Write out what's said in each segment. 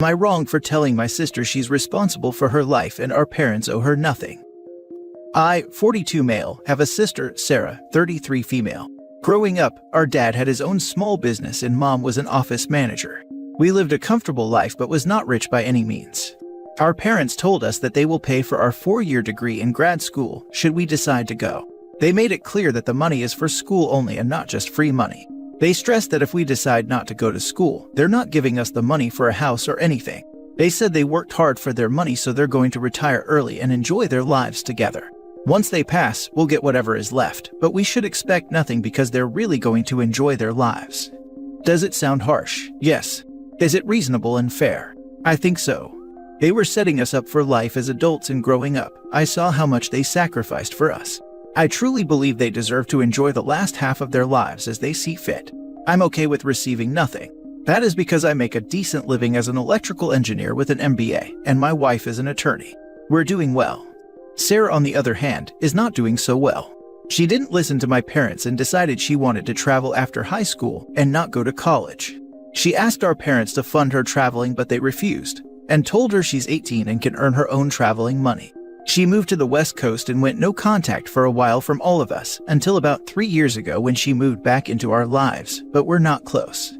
Am I wrong for telling my sister she's responsible for her life and our parents owe her nothing? I, 42 male, have a sister, Sarah, 33 female. Growing up, our dad had his own small business and mom was an office manager. We lived a comfortable life but was not rich by any means. Our parents told us that they will pay for our 4-year degree in grad school should we decide to go. They made it clear that the money is for school only and not just free money. They stressed that if we decide not to go to school, they're not giving us the money for a house or anything. They said they worked hard for their money, so they're going to retire early and enjoy their lives together. Once they pass, we'll get whatever is left, but we should expect nothing because they're really going to enjoy their lives. Does it sound harsh? Yes. Is it reasonable and fair? I think so. They were setting us up for life as adults, and growing up, I saw how much they sacrificed for us. I truly believe they deserve to enjoy the last half of their lives as they see fit. I'm okay with receiving nothing. That is because I make a decent living as an electrical engineer with an MBA, and my wife is an attorney. We're doing well. Sarah, on the other hand, is not doing so well. She didn't listen to my parents and decided she wanted to travel after high school and not go to college. She asked our parents to fund her traveling, but they refused, and told her she's 18 and can earn her own traveling money. She moved to the West Coast and went no contact for a while from all of us until about 3 years ago when she moved back into our lives, but we're not close.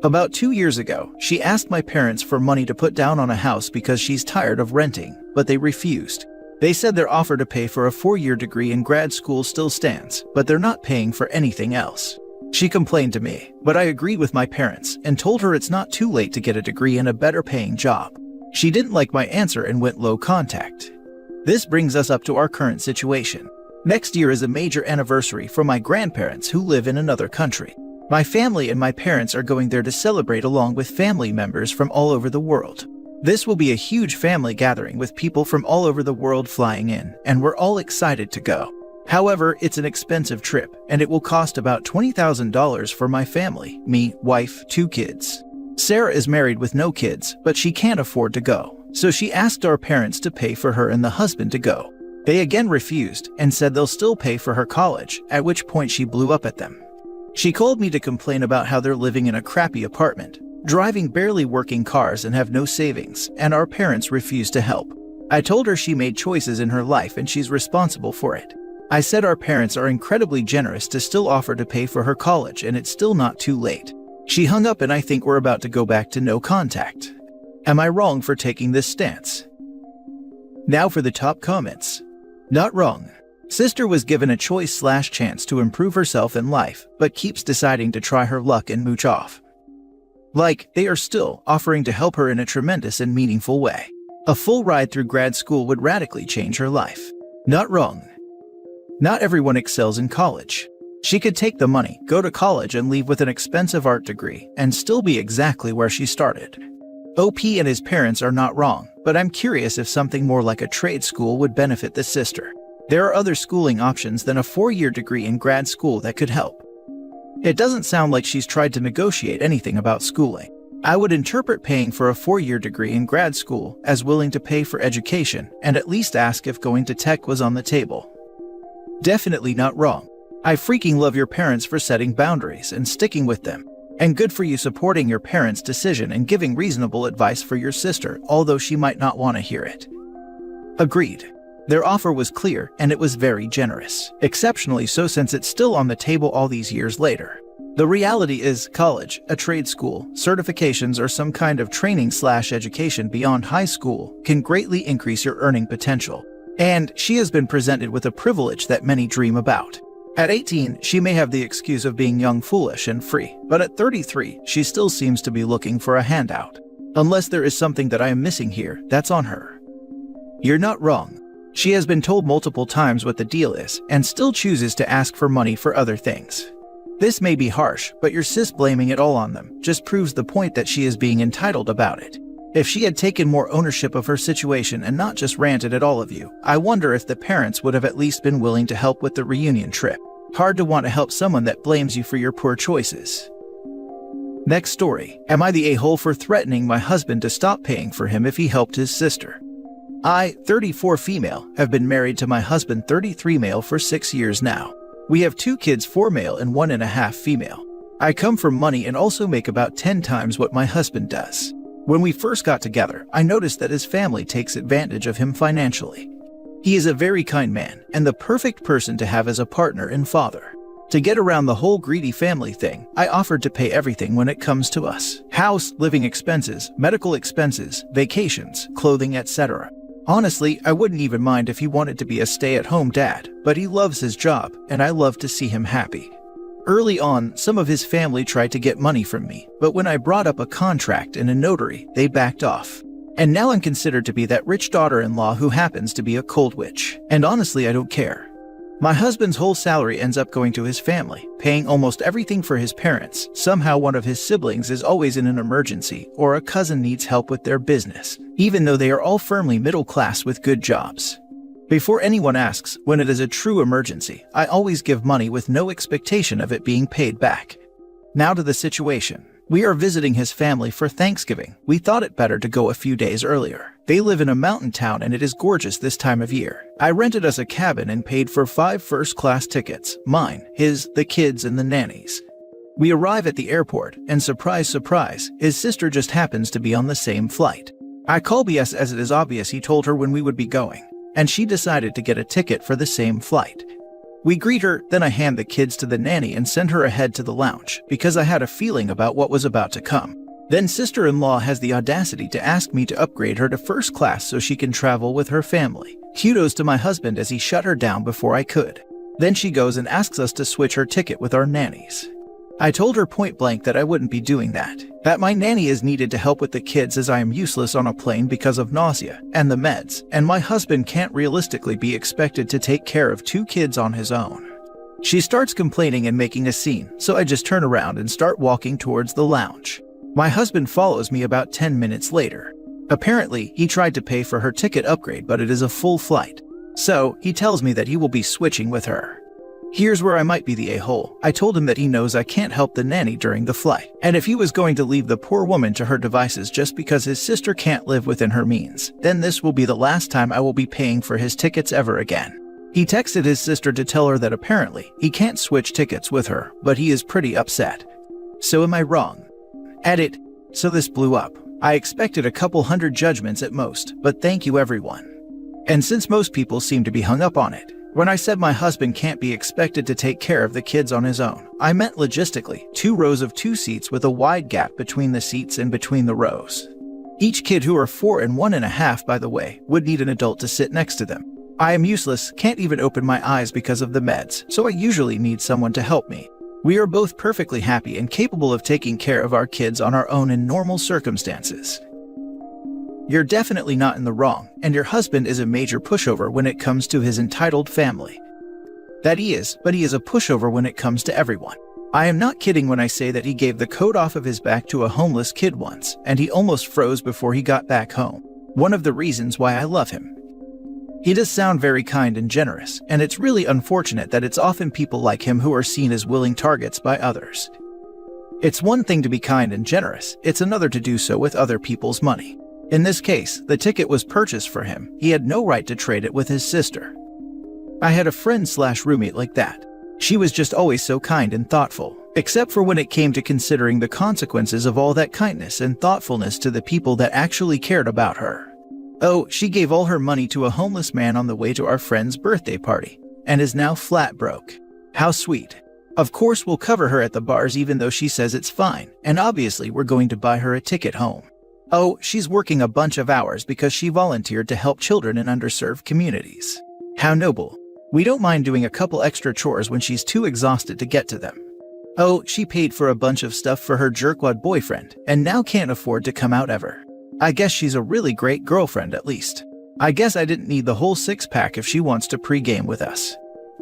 About 2 years ago, she asked my parents for money to put down on a house because she's tired of renting, but they refused. They said their offer to pay for a 4-year degree in grad school still stands, but they're not paying for anything else. She complained to me, but I agreed with my parents and told her it's not too late to get a degree and a better paying job. She didn't like my answer and went low contact. This brings us up to our current situation. Next year is a major anniversary for my grandparents who live in another country. My family and my parents are going there to celebrate along with family members from all over the world. This will be a huge family gathering with people from all over the world flying in, and we're all excited to go. However, it's an expensive trip, and it will cost about $20,000 for my family, me, wife, 2 kids. Sarah is married with no kids, but she can't afford to go. So she asked our parents to pay for her and the husband to go. They again refused and said they'll still pay for her college, at which point she blew up at them. She called me to complain about how they're living in a crappy apartment, driving barely working cars and have no savings, and our parents refused to help. I told her she made choices in her life and she's responsible for it. I said our parents are incredibly generous to still offer to pay for her college and it's still not too late. She hung up and I think we're about to go back to no contact. Am I wrong for taking this stance? Now for the top comments. Not wrong. Sister was given a choice/chance to improve herself in life, but keeps deciding to try her luck and mooch off. Like, they are still offering to help her in a tremendous and meaningful way. A full ride through grad school would radically change her life. Not wrong. Not everyone excels in college. She could take the money, go to college and leave with an expensive art degree, and still be exactly where she started. OP and his parents are not wrong, but I'm curious if something more like a trade school would benefit the sister. There are other schooling options than a 4-year degree in grad school that could help. It doesn't sound like she's tried to negotiate anything about schooling. I would interpret paying for a 4-year degree in grad school as willing to pay for education and at least ask if going to tech was on the table. Definitely not wrong. I freaking love your parents for setting boundaries and sticking with them. And good for you supporting your parents' decision and giving reasonable advice for your sister, although she might not want to hear it. Agreed. Their offer was clear and it was very generous, exceptionally so since it's still on the table all these years later. The reality is college, a trade school, certifications or some kind of training/education beyond high school can greatly increase your earning potential. And she has been presented with a privilege that many dream about. At 18, she may have the excuse of being young, foolish, and free, but at 33, she still seems to be looking for a handout. Unless there is something that I am missing here, that's on her. You're not wrong. She has been told multiple times what the deal is, and still chooses to ask for money for other things. This may be harsh, but your sis blaming it all on them just proves the point that she is being entitled about it. If she had taken more ownership of her situation and not just ranted at all of you, I wonder if the parents would have at least been willing to help with the reunion trip. Hard to want to help someone that blames you for your poor choices. Next story. Am I the a-hole for threatening my husband to stop paying for him if he helped his sister? I, 34 female, have been married to my husband 33 male for 6 years now. We have 2 kids, 4 male and 1.5 female. I come from money and also make about 10 times what my husband does. When we first got together, I noticed that his family takes advantage of him financially. He is a very kind man and the perfect person to have as a partner and father. To get around the whole greedy family thing, I offered to pay everything when it comes to us: house, living expenses, medical expenses, vacations, clothing, etc. Honestly, I wouldn't even mind if he wanted to be a stay-at-home dad, but he loves his job, and I love to see him happy. Early on, some of his family tried to get money from me, but when I brought up a contract and a notary, they backed off. And now I'm considered to be that rich daughter-in-law who happens to be a cold witch. And honestly, I don't care. My husband's whole salary ends up going to his family, paying almost everything for his parents. Somehow one of his siblings is always in an emergency, or a cousin needs help with their business, even though they are all firmly middle class with good jobs. Before anyone asks, when it is a true emergency, I always give money with no expectation of it being paid back. Now to the situation. We are visiting his family for Thanksgiving. We thought it better to go a few days earlier. They live in a mountain town and it is gorgeous this time of year. I rented us a cabin and paid for 5 first-class tickets, mine, his, the kids, and the nannies. We arrive at the airport, and surprise, surprise, his sister just happens to be on the same flight. I call BS as it is obvious he told her when we would be going, and she decided to get a ticket for the same flight. We greet her, then I hand the kids to the nanny and send her ahead to the lounge, because I had a feeling about what was about to come. Then sister-in-law has the audacity to ask me to upgrade her to first class so she can travel with her family. Kudos to my husband as he shut her down before I could. Then she goes and asks us to switch her ticket with our nannies. I told her point blank that I wouldn't be doing that my nanny is needed to help with the kids as I am useless on a plane because of nausea and the meds, and my husband can't realistically be expected to take care of 2 kids on his own. She starts complaining and making a scene, so I just turn around and start walking towards the lounge. My husband follows me about 10 minutes later. Apparently, he tried to pay for her ticket upgrade, but it is a full flight. So, he tells me that he will be switching with her. Here's where I might be the a-hole. I told him that he knows I can't help the nanny during the flight, and if he was going to leave the poor woman to her devices just because his sister can't live within her means, then this will be the last time I will be paying for his tickets ever again. He texted his sister to tell her that apparently he can't switch tickets with her, but he is pretty upset. So am I wrong? Edit. So this blew up. I expected a couple hundred judgments at most, but thank you everyone. And since most people seem to be hung up on it, when I said my husband can't be expected to take care of the kids on his own, I meant logistically 2 rows of 2 seats with a wide gap between the seats and between the rows. Each kid, who are 4 and 1.5 by the way, would need an adult to sit next to them. I am useless, can't even open my eyes because of the meds, so I usually need someone to help me. We are both perfectly happy and capable of taking care of our kids on our own in normal circumstances. You're definitely not in the wrong, and your husband is a major pushover when it comes to his entitled family. That he is, but he is a pushover when it comes to everyone. I am not kidding when I say that he gave the coat off of his back to a homeless kid once, and he almost froze before he got back home. One of the reasons why I love him. He does sound very kind and generous, and it's really unfortunate that it's often people like him who are seen as willing targets by others. It's one thing to be kind and generous, it's another to do so with other people's money. In this case, the ticket was purchased for him. He had no right to trade it with his sister. I had a friend/roommate like that. She was just always so kind and thoughtful, except for when it came to considering the consequences of all that kindness and thoughtfulness to the people that actually cared about her. Oh, she gave all her money to a homeless man on the way to our friend's birthday party, and is now flat broke. How sweet. Of course we'll cover her at the bars even though she says it's fine, and obviously we're going to buy her a ticket home. Oh, she's working a bunch of hours because she volunteered to help children in underserved communities. How noble. We don't mind doing a couple extra chores when she's too exhausted to get to them. Oh, she paid for a bunch of stuff for her jerkwad boyfriend, and now can't afford to come out ever. I guess she's a really great girlfriend at least. I guess I didn't need the whole 6-pack if she wants to pre-game with us.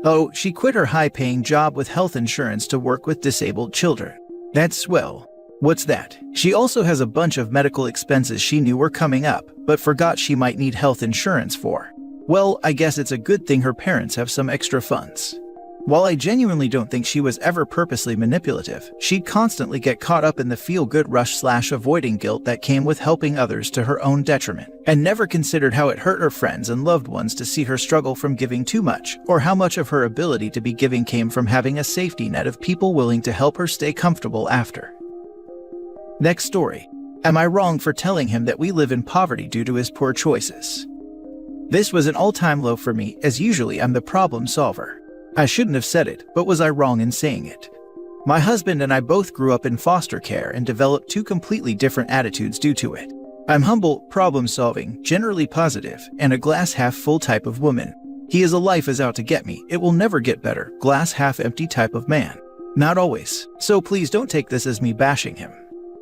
Oh, she quit her high-paying job with health insurance to work with disabled children. That's swell. What's that? She also has a bunch of medical expenses she knew were coming up, but forgot she might need health insurance for. Well, I guess it's a good thing her parents have some extra funds. While I genuinely don't think she was ever purposely manipulative, she'd constantly get caught up in the feel-good rush/avoiding guilt that came with helping others to her own detriment, and never considered how it hurt her friends and loved ones to see her struggle from giving too much, or how much of her ability to be giving came from having a safety net of people willing to help her stay comfortable after. Next story. Am I wrong for telling him that we live in poverty due to his poor choices? This was an all-time low for me, as usually I'm the problem solver. I shouldn't have said it, but was I wrong in saying it? My husband and I both grew up in foster care and developed two completely different attitudes due to it. I'm humble, problem-solving, generally positive, and a glass-half-full type of woman. He is a life is out to get me, it will never get better, glass-half-empty type of man. Not always, so please don't take this as me bashing him.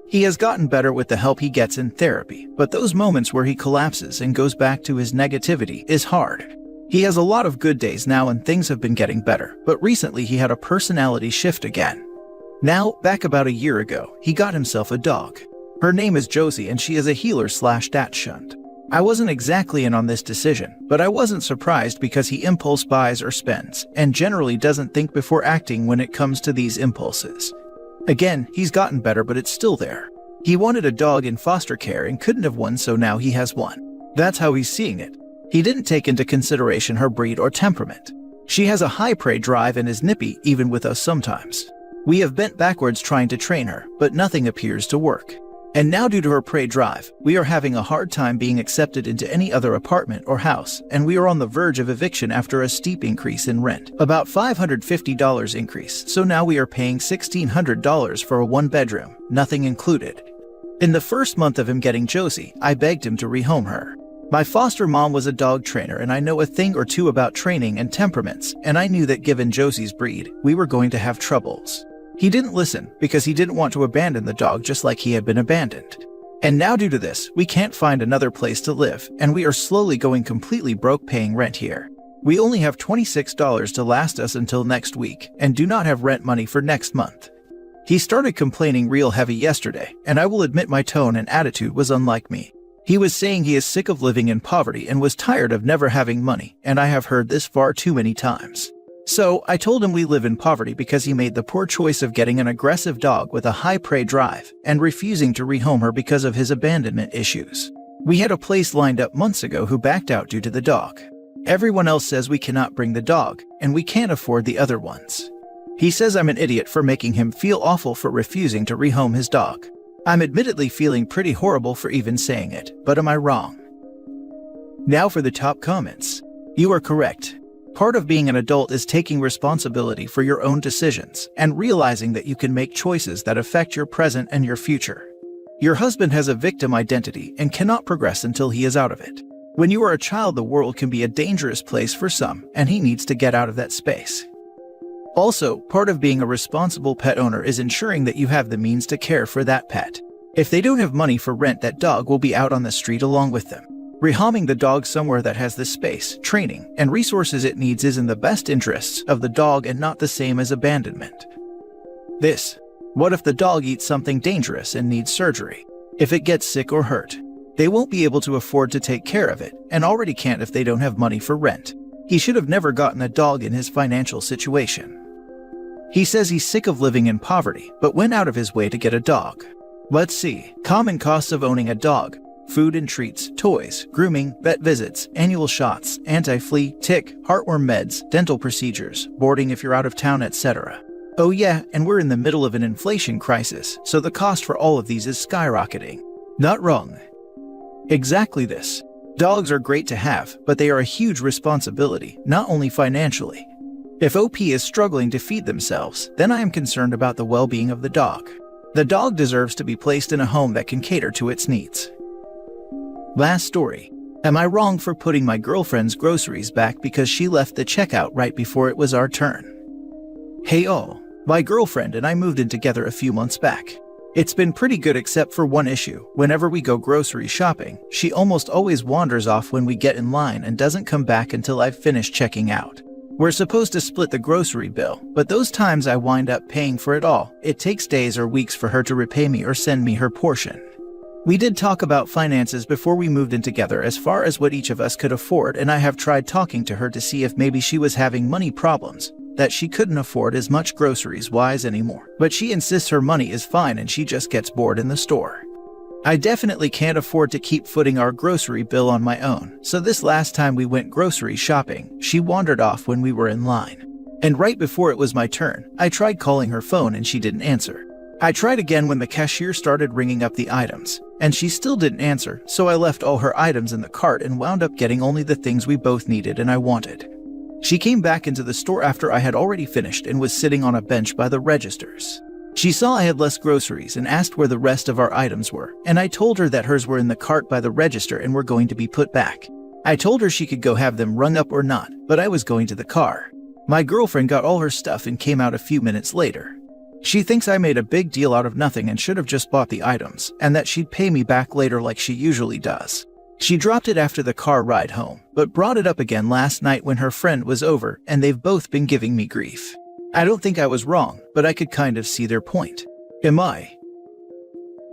He has gotten better with the help he gets in therapy, but those moments where he collapses and goes back to his negativity is hard. He has a lot of good days now and things have been getting better, but recently he had a personality shift again. Now, back about a year ago, he got himself a dog. Her name is Josie and she is a healer/dachshund. I wasn't exactly in on this decision, but I wasn't surprised because he impulse buys or spends, and generally doesn't think before acting when it comes to these impulses. Again, he's gotten better but it's still there. He wanted a dog in foster care and couldn't have one, so now he has one. That's how he's seeing it. He didn't take into consideration her breed or temperament. She has a high prey drive and is nippy even with us sometimes. We have bent backwards trying to train her, but nothing appears to work. And now due to her prey drive, we are having a hard time being accepted into any other apartment or house, and we are on the verge of eviction after a steep increase in rent. About $550 increase, so now we are paying $1,600 for a one-bedroom, nothing included. In the first month of him getting Josie, I begged him to rehome her. My foster mom was a dog trainer and I know a thing or two about training and temperaments, and I knew that given Josie's breed, we were going to have troubles. He didn't listen because he didn't want to abandon the dog just like he had been abandoned. And now due to this, we can't find another place to live, and we are slowly going completely broke paying rent here. We only have $26 to last us until next week, and do not have rent money for next month. He started complaining real heavy yesterday, and I will admit my tone and attitude was unlike me. He was saying he is sick of living in poverty and was tired of never having money, and I have heard this far too many times. So, I told him we live in poverty because he made the poor choice of getting an aggressive dog with a high prey drive and refusing to rehome her because of his abandonment issues. We had a place lined up months ago who backed out due to the dog. Everyone else says we cannot bring the dog, and we can't afford the other ones. He says I'm an idiot for making him feel awful for refusing to rehome his dog. I'm admittedly feeling pretty horrible for even saying it, but am I wrong? Now for the top comments. You are correct. Part of being an adult is taking responsibility for your own decisions and realizing that you can make choices that affect your present and your future. Your husband has a victim identity and cannot progress until he is out of it. When you are a child, the world can be a dangerous place for some, and he needs to get out of that space. Also, part of being a responsible pet owner is ensuring that you have the means to care for that pet. If they don't have money for rent, that dog will be out on the street along with them. Rehoming the dog somewhere that has the space, training, and resources it needs is in the best interests of the dog and not the same as abandonment. What if the dog eats something dangerous and needs surgery? If it gets sick or hurt, they won't be able to afford to take care of it, and already can't if they don't have money for rent. He should have never gotten a dog in his financial situation. He says he's sick of living in poverty, but went out of his way to get a dog. Let's see. Common costs of owning a dog. Food and treats, toys, grooming, vet visits, annual shots, anti-flea, tick, heartworm meds, dental procedures, boarding if you're out of town, etc. Oh yeah, and we're in the middle of an inflation crisis, so the cost for all of these is skyrocketing. Not wrong. Exactly this. Dogs are great to have, but they are a huge responsibility, not only financially. If OP is struggling to feed themselves, then I am concerned about the well-being of the dog. The dog deserves to be placed in a home that can cater to its needs. Last story. Am I wrong for putting my girlfriend's groceries back because she left the checkout right before it was our turn? Hey all, my girlfriend and I moved in together a few months back. It's been pretty good except for one issue. Whenever we go grocery shopping, she almost always wanders off when we get in line and doesn't come back until I've finished checking out. We're supposed to split the grocery bill, but those times I wind up paying for it all. It takes days or weeks for her to repay me or send me her portion. We did talk about finances before we moved in together as far as what each of us could afford, and I have tried talking to her to see if maybe she was having money problems, that she couldn't afford as much groceries-wise anymore. But she insists her money is fine and she just gets bored in the store. I definitely can't afford to keep footing our grocery bill on my own, so this last time we went grocery shopping, she wandered off when we were in line. And right before it was my turn, I tried calling her phone and she didn't answer. I tried again when the cashier started ringing up the items, and she still didn't answer, so I left all her items in the cart and wound up getting only the things we both needed and I wanted. She came back into the store after I had already finished and was sitting on a bench by the registers. She saw I had less groceries and asked where the rest of our items were, and I told her that hers were in the cart by the register and were going to be put back. I told her she could go have them rung up or not, but I was going to the car. My girlfriend got all her stuff and came out a few minutes later. She thinks I made a big deal out of nothing and should have just bought the items, and that she'd pay me back later like she usually does. She dropped it after the car ride home, but brought it up again last night when her friend was over, and they've both been giving me grief. I don't think I was wrong, but I could kind of see their point. Am I?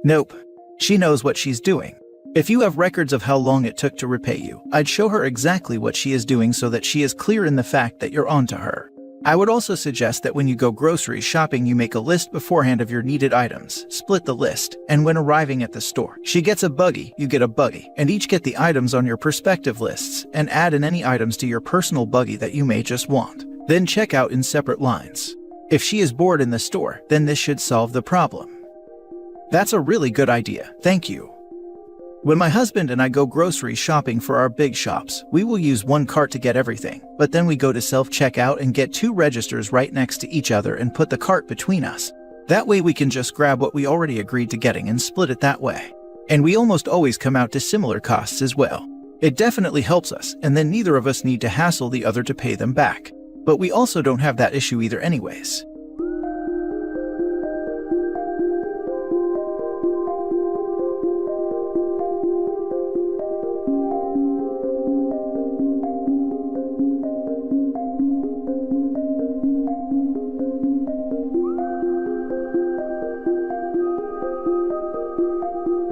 Nope. She knows what she's doing. If you have records of how long it took to repay you, I'd show her exactly what she is doing so that she is clear in the fact that you're onto her. I would also suggest that when you go grocery shopping you make a list beforehand of your needed items, split the list, and when arriving at the store, she gets a buggy, you get a buggy, and each get the items on your respective lists, and add in any items to your personal buggy that you may just want. Then check out in separate lines. If she is bored in the store, then this should solve the problem. That's a really good idea, thank you. When my husband and I go grocery shopping for our big shops, we will use one cart to get everything, but then we go to self-checkout and get 2 registers right next to each other and put the cart between us. That way we can just grab what we already agreed to getting and split it that way. And we almost always come out to similar costs as well. It definitely helps us, and then neither of us need to hassle the other to pay them back. But we also don't have that issue either anyways.